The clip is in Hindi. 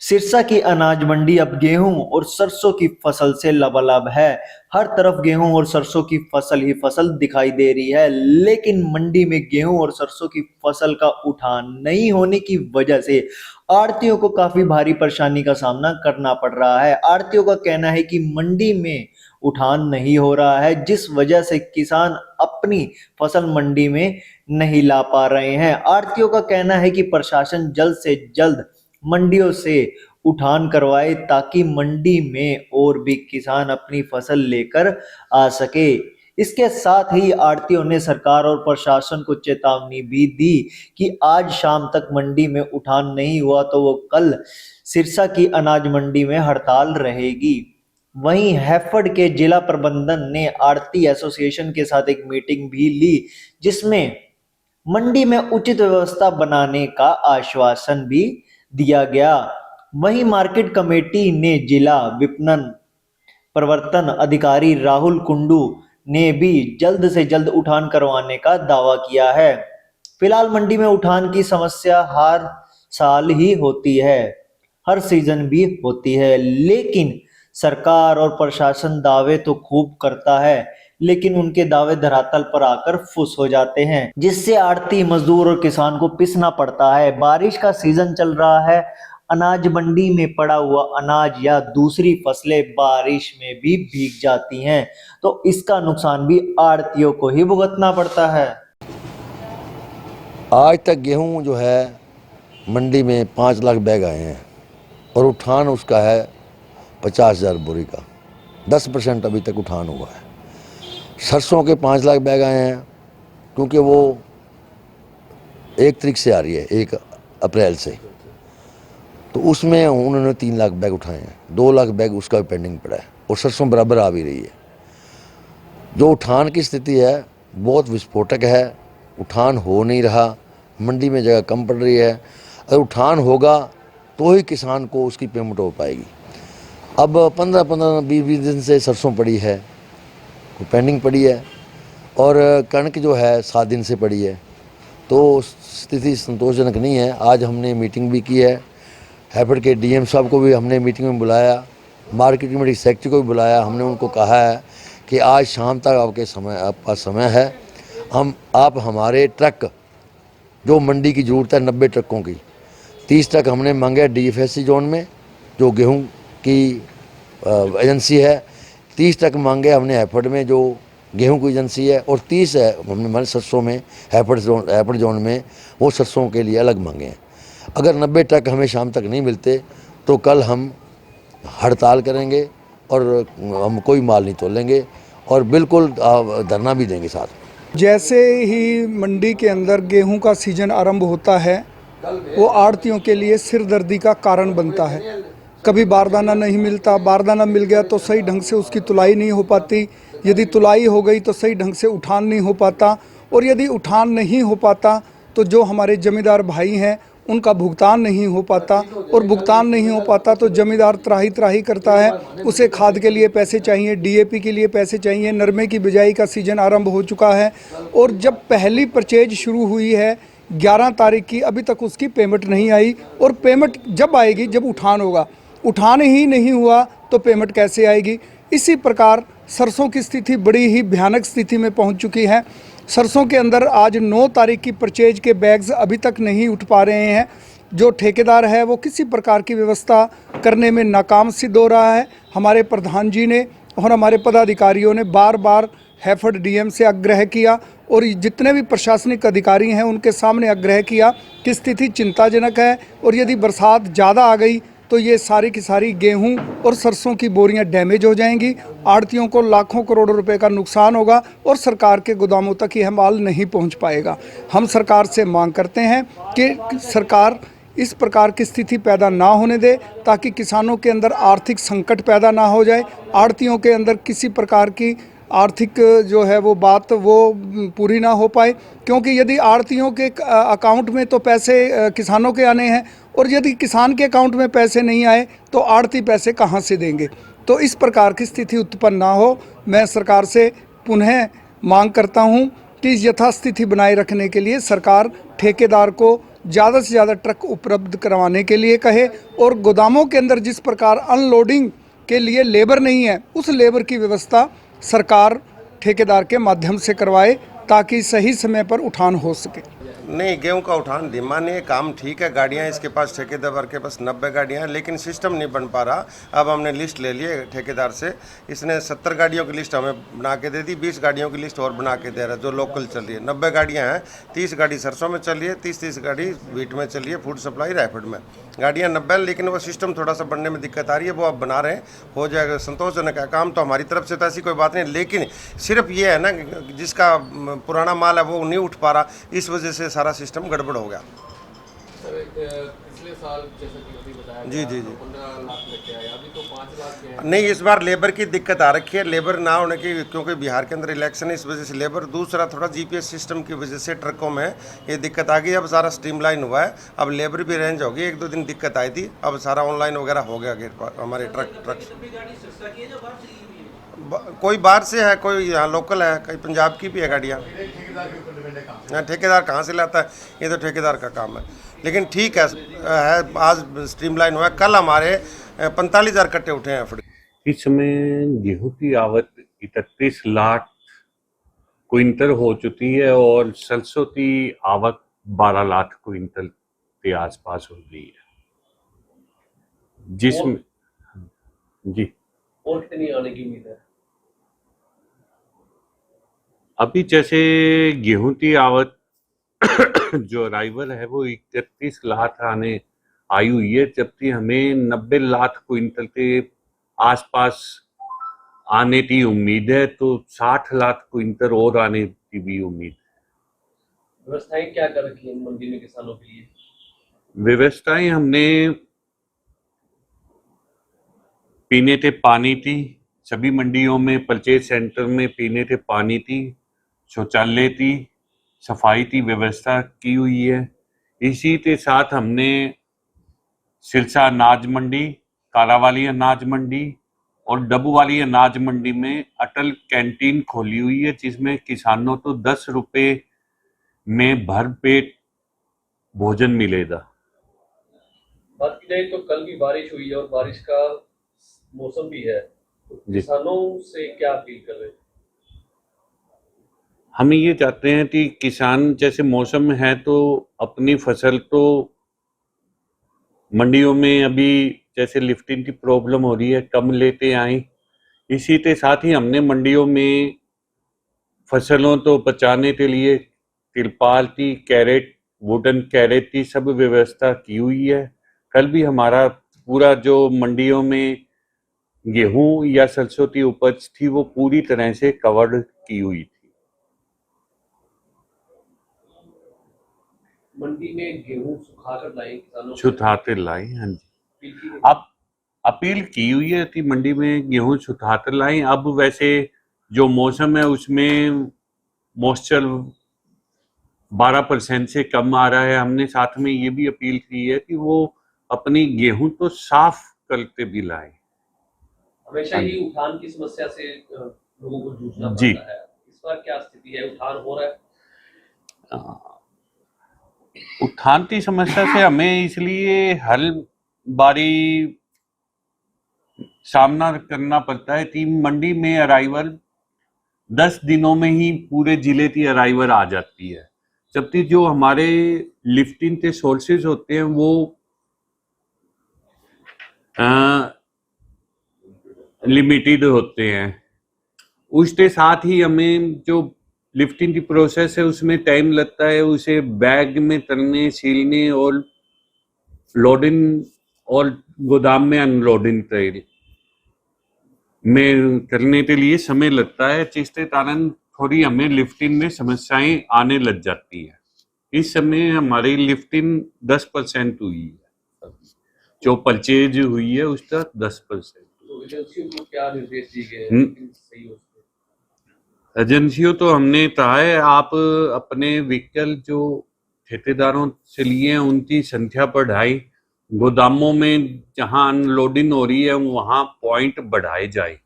सिरसा की अनाज मंडी अब गेहूं और सरसों की फसल से लबालब है। हर तरफ गेहूं और सरसों की फसल ही फसल दिखाई दे रही है, लेकिन मंडी में गेहूं और सरसों की फसल का उठान नहीं होने की वजह से आड़तियों को काफी भारी परेशानी का सामना करना पड़ रहा है। आड़तियों का कहना है कि मंडी में उठान नहीं हो रहा है, जिस वजह से किसान अपनी फसल मंडी में नहीं ला पा रहे हैं। आड़तियों का कहना है कि प्रशासन जल्द से जल्द मंडियों से उठान करवाए ताकि मंडी में और भी किसान अपनी फसल लेकर आ सके। इसके साथ ही आड़तियों ने सरकार और प्रशासन को चेतावनी भी दी कि आज शाम तक मंडी में उठान नहीं हुआ तो वो कल सिरसा की अनाज मंडी में हड़ताल रहेगी। वहीं हैफेड के जिला प्रबंधन ने आड़ती एसोसिएशन के साथ एक मीटिंग भी ली, जिसमें मंडी में उचित व्यवस्था बनाने का आश्वासन भी दिया गया। वहीं मार्केट कमेटी ने जिला विपणन प्रवर्तन अधिकारी राहुल कुंडू ने भी जल्द से जल्द उठान करवाने का दावा किया है। फिलहाल मंडी में उठान की समस्या हर साल ही होती है, हर सीजन भी होती है, लेकिन सरकार और प्रशासन दावे तो खूब करता है, लेकिन उनके दावे धरातल पर आकर फुस हो जाते हैं, जिससे आड़ती मजदूर और किसान को पिसना पड़ता है। बारिश का सीजन चल रहा है, अनाज मंडी में पड़ा हुआ अनाज या दूसरी फसलें बारिश में भी भीग जाती हैं, तो इसका नुकसान भी आड़तियों को ही भुगतना पड़ता है। आज तक गेहूं जो है मंडी में 5 लाख बैग आए हैं और उठान उसका है 50,000 बोरी का। 10% अभी तक उठान हुआ है। सरसों के 5 लाख बैग आए हैं क्योंकि वो 1 तारीख से आ रही है, 1 अप्रैल से, तो उसमें उन्होंने 3 लाख बैग उठाए हैं। 2 लाख बैग उसका भी पेंडिंग पड़ा है और सरसों बराबर आ भी रही है। जो उठान की स्थिति है बहुत विस्फोटक है। उठान हो नहीं रहा, मंडी में जगह कम पड़ रही है। अगर उठान होगा तो ही किसान को उसकी पेमेंट हो पाएगी। अब 15-20 दिन से सरसों पड़ी है, वो पेंडिंग पड़ी है, और कणक जो है 7 दिन से पड़ी है, तो स्थिति संतोषजनक नहीं है। आज हमने मीटिंग भी की है, हैफेड के डीएम साहब को भी हमने मीटिंग में बुलाया, मार्केट कमेटी सेक्रेटरी को भी बुलाया। हमने उनको कहा है कि आज शाम तक आपके पास समय है, आप हमारे ट्रक जो मंडी की ज़रूरत है 90 ट्रकों की, 30 ट्रक हमने मांगे डीएफएससी जोन में जो गेहूं की एजेंसी है, 30 ट्रक मांगे हमने हैफेड में जो गेहूं की एजेंसी है, और 30 है हमने हमारे सरसों में हैफेड जोन में, वो सरसों के लिए अलग मांगे हैं। अगर 90 ट्रक हमें शाम तक नहीं मिलते तो कल हम हड़ताल करेंगे और हम कोई माल नहीं तोलेंगे और बिल्कुल धरना भी देंगे साथ में। जैसे ही मंडी के अंदर गेहूं का सीजन आरंभ होता है, वो आड़तियों के लिए सिरदर्दी का कारण बनता है। कभी बारदाना नहीं मिलता, बारदाना मिल गया तो सही ढंग से उसकी तुलाई नहीं हो पाती, यदि तुलाई हो गई तो सही ढंग से उठान नहीं हो पाता, और यदि उठान नहीं हो पाता तो जो हमारे जमींदार भाई हैं उनका भुगतान नहीं हो पाता, और भुगतान नहीं हो पाता तो जमींदार त्राही त्राही करता है। उसे खाद के लिए पैसे चाहिए, डीएपी के लिए पैसे चाहिए। नरमे की बिजाई का सीज़न आरंभ हो चुका है, और जब पहली परचेज शुरू हुई है 11 तारीख की, अभी तक उसकी पेमेंट नहीं आई। और पेमेंट जब आएगी जब उठान होगा, उठान ही नहीं हुआ तो पेमेंट कैसे आएगी। इसी प्रकार सरसों की स्थिति बड़ी ही भयानक स्थिति में पहुंच चुकी है। सरसों के अंदर आज 9 तारीख की परचेज के बैग्स अभी तक नहीं उठ पा रहे हैं। जो ठेकेदार है वो किसी प्रकार की व्यवस्था करने में नाकाम सिद्ध हो रहा है। हमारे प्रधान जी ने और हमारे पदाधिकारियों ने बार बार हैफेड डीएम से आग्रह किया, और जितने भी प्रशासनिक अधिकारी हैं उनके सामने आग्रह किया कि स्थिति चिंताजनक है, और यदि बरसात ज़्यादा आ गई तो ये सारी की सारी गेहूं और सरसों की बोरियां डैमेज हो जाएंगी। आड़तियों को लाखों करोड़ों रुपए का नुकसान होगा और सरकार के गोदामों तक यह माल नहीं पहुंच पाएगा। हम सरकार से मांग करते हैं कि सरकार इस प्रकार की स्थिति पैदा ना होने दे, ताकि किसानों के अंदर आर्थिक संकट पैदा ना हो जाए, आड़तियों के अंदर किसी प्रकार की आर्थिक जो है वो बात वो पूरी ना हो पाए। क्योंकि यदि आड़तियों के अकाउंट में तो पैसे किसानों के आने हैं, और यदि किसान के अकाउंट में पैसे नहीं आए तो आड़ती पैसे कहाँ से देंगे। तो इस प्रकार की स्थिति उत्पन्न ना हो, मैं सरकार से पुनः मांग करता हूं कि यथास्थिति बनाए रखने के लिए सरकार ठेकेदार को ज़्यादा से ज़्यादा ट्रक उपलब्ध करवाने के लिए कहे, और गोदामों के अंदर जिस प्रकार अनलोडिंग के लिए लेबर नहीं है, उस लेबर की व्यवस्था सरकार ठेकेदार के माध्यम से करवाए ताकि सही समय पर उठान हो सके। नहीं, गेहूं का उठान धीमा नहीं है, काम ठीक है। गाड़ियां इसके पास, ठेकेदार के पास 90 गाड़ियां हैं, लेकिन सिस्टम नहीं बन पा रहा। अब हमने लिस्ट ले ली है ठेकेदार से, इसने 70 गाड़ियों की लिस्ट हमें बना के दे दी, 20 गाड़ियों की लिस्ट और बना के दे रहा है जो लोकल चल रही है। 90 गाड़ियां हैं, 30 गाड़ी सरसों में चल रही है, 30 गाड़ी वीट में चल रही है, फूड सप्लाई रैपिड में। गाड़ियाँ 90, लेकिन वो सिस्टम थोड़ा सा बनने में दिक्कत आ रही है, वो अब बना रहे हैं, हो जाएगा। संतोषजनक है काम तो हमारी तरफ से, तो ऐसी कोई बात नहीं, लेकिन सिर्फ ये है ना, जिसका पुराना माल है वो नहीं उठ पा रहा, इस वजह से सारा सिस्टम गड़बड़ हो गया। सर पिछले साल जैसा कि अभी बताया जी, जी, जी। 15 लाख लेके आए, अभी तो 5 लाख के हैं। नहीं, इस बार लेबर की दिक्कत आ रखी है, लेबर ना होने की, क्योंकि बिहार के अंदर इलेक्शन है, इस वजह से लेबर। दूसरा थोड़ा जीपीएस सिस्टम की वजह से ट्रकों में ये दिक्कत आ गई। अब सारा स्ट्रीमलाइन हुआ है, अब लेबर भी रेंज होगी। 1-2 दिन दिक्कत आई थी, अब सारा ऑनलाइन वगैरह हो गया। गेट पर हमारे ट्रक कोई बाहर से है, कोई यहाँ लोकल है, कई पंजाब की भी है गाड़ियाँ। ठेकेदार कहाँ से लाता है, ये तो ठेकेदार का काम है, लेकिन ठीक है। आज स्ट्रीमलाइन हुआ है। कल हमारे 45,000 कट्टे उठे हैं। इस समय गेहूं की आवक 31 लाख क्विंटल हो चुकी है और सरसों की आवक 12 लाख क्विंटल के आसपास हो गई है, जिसमें जी और कितनी आने की उम्मीद है? अभी जैसे गेहूं की आवक जो अराइवल है वो 31 लाख आने आई हुई है, जबकि हमें 90 लाख क्विंटल के आसपास आने की उम्मीद है, तो 60 लाख क्विंटल और आने की भी उम्मीद है। व्यवस्थाएं क्या कर रखी है मंडी में किसानों के लिए? व्यवस्थाएं हमने पीने के पानी की, सभी मंडियों में परचेज सेंटर में पीने के पानी की, शौचालय की, सफाई की व्यवस्था की हुई है। इसी के साथ हमने सिरसा अनाज मंडी, कालावाली अनाज मंडी और डबूवाली अनाज मंडी में अटल कैंटीन खोली हुई है, जिसमें किसानों को 10 रुपए में भरपेट भोजन मिलेगा। बात की जाए तो कल भी बारिश हुई है और बारिश का मौसम भी है, तो जी। किसानों से क्या अपील कर रहे हैं? हम ये चाहते हैं कि किसान, जैसे मौसम है तो अपनी फसल तो मंडियों में अभी जैसे लिफ्टिंग की प्रॉब्लम हो रही है, कम लेते आए। इसी के साथ ही हमने मंडियों में फसलों तो बचाने के लिए तिरपाल की, कैरेट, वुडन कैरेट की सब व्यवस्था की हुई है। कल भी हमारा पूरा जो मंडियों में गेहूं या सरसों की उपज थी वो पूरी तरह से कवर्ड की हुई थी। मंडी में गेहूं सुखाकर लाए किसानों को, सुखाकर लाई, हाँ जी। अपील की गई। अब अपील की हुई है कि मंडी में गेहूं सुखाकर लाएं। अब वैसे जो मौसम है उसमें मॉइस्चर 12% से कम आ रहा है। हमने साथ में ये भी अपील की है कि वो अपनी गेहूं तो साफ करके भी लाएं। हमेशा ही उठान की समस्या से लोगों को जूझना जी। पड़ता है, इस बार क्या स्थिति है? उठान हो रहा है? उठान की समस्या से हमें इसलिए हर बारी सामना करना पड़ता है कि मंडी में अराइवल 10 दिनों में ही पूरे जिले की अराइवल आ जाती है, जबकि जो हमारे लिफ्टिंग के सोर्सेज होते हैं वो लिमिटेड होते हैं। उसके साथ ही हमें जो लिफ्टिंग की प्रोसेस है उसमें टाइम लगता है, उसे बैग में तलने, सीलने और लोडिंग और गोदाम में अनलोडिंग में करने के लिए समय लगता है, जिसके कारण थोड़ी हमें लिफ्टिंग में समस्याएं आने लग जाती है। इस समय हमारी लिफ्टिंग 10% हुई है, जो परचेज हुई है उसका 10%। तो एजेंसियों को क्या निर्देश दिए गए हैं कि सही हो सके? एजेंसियों तो हमने कहा है आप अपने व्हीकल जो ठेकेदारों से लिए हैं उनकी संख्या बढ़ाई, गोदामों में जहां अनलोडिंग हो रही है वहां पॉइंट बढ़ाए जाए।